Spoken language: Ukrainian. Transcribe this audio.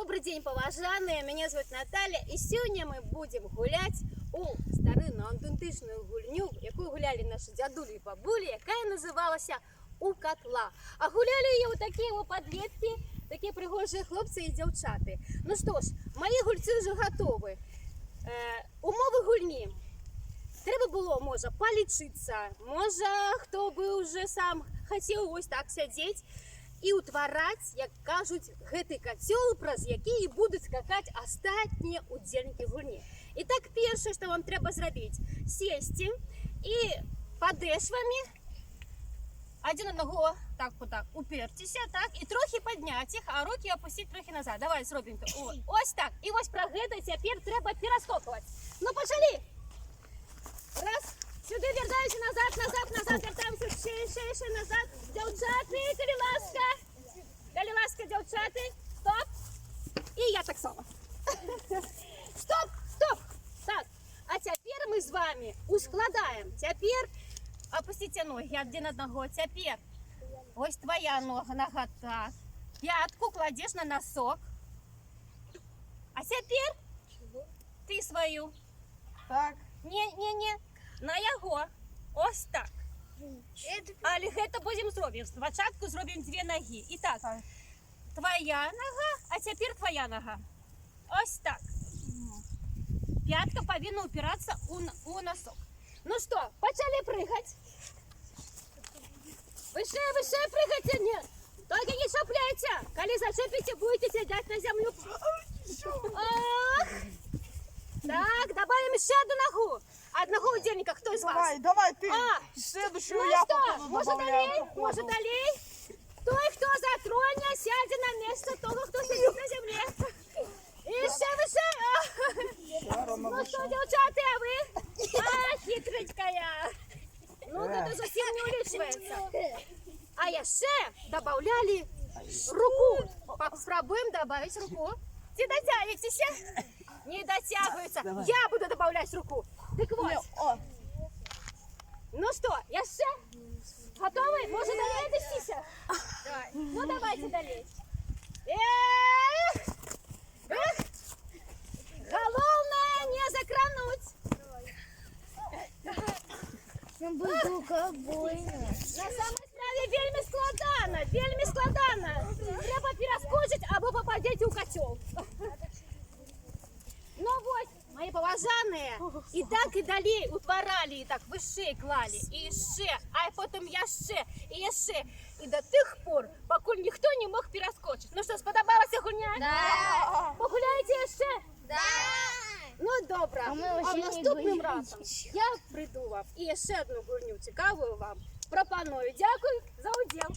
Добрый день, поважаныя, меня зовут Наталья, і сёння мы будем гуляць у старинну антантычную гульню, якую гулялі наши дзядулі і бабулі, якая называлася «У котла». А гулялі її вот такие вот подлетки, такие пригожие хлопцы і дзяўчаты. Ну что ж, мои гульцы уже готовы. Умовы гульні. Трэба было, можа, палічыцца, можа, хто бы уже сам хацеў вось так сядзець і ўтвараць, як кажуць, гэты кацёл, праз які і будуць скакаць астатнія удзельнікі гульні. І так, першае, што вам трэба зрабіць, сесці і падэшвамі адзін аднаго так вот так уперціся, так, і трохі падняць іх, а рукі апусціць трохі назад. Давай зробім то. Ось так. І вось пра гэта цяпер трэба пераскокваць. Ну, пачалі! Раз, сюди вертаемся назад, вертаемся ще назад. Дзяўчаты, калі ласка, дзяўчаты, стоп. І я так само. Стоп. Так, а цяпер мы з вами ускладаем. Цяпер опустите ноги один одного. Цяпер ось твоя нога так. Пятку кладешь на носок. А цяпер ты свою. Так. Не, на яго. Ось так. Але гэта будем зробім. Спачатку зробім две ноги. І так, твоя нога, а цяпер твоя нога. Ось так. Пятка павінна упираться у носок. Ну что, почали прыгать. Выше прыгайте. Нет, только не шапляйте. Коли зачепите, будете сидеть на землю. Ах. Так, добавим еще одну ногу. Одного удельника, кто из вас? Давай, ты. Следующую ну я что, походу добавляю. может далей? Той, кто затронет, сядет на место того, кто сидит на земле. Еще выше. Ну что, девчата, а вы? А, хитренькая. Ну, это совсем не уличивается. А яшчэ добавляли руку. Попробуем добавить руку. Ты дотягиваетесь? Не дотягиваются. Я буду добавлять руку. Так вот. Ну что, яшчэ? Готовы? Может, далее отнестись? Ну, давайте далее. Головне не закрануть. На самой справе вельми складана. Треба пераскочить або попадете у котел. Ну вот, мои поважанные, и так и далее утварали, и так выше клали, и еще, а потом яшчэ, и яшчэ, и до тех пор, покуль никто не мог пераскочить. Ну что, сподобалася гульня? Да. Погуляете яшчэ? Да. Ну добре, а наступним разом я прийду вам і ще одну гульню цікавую вам пропоную. Дякую за уділ.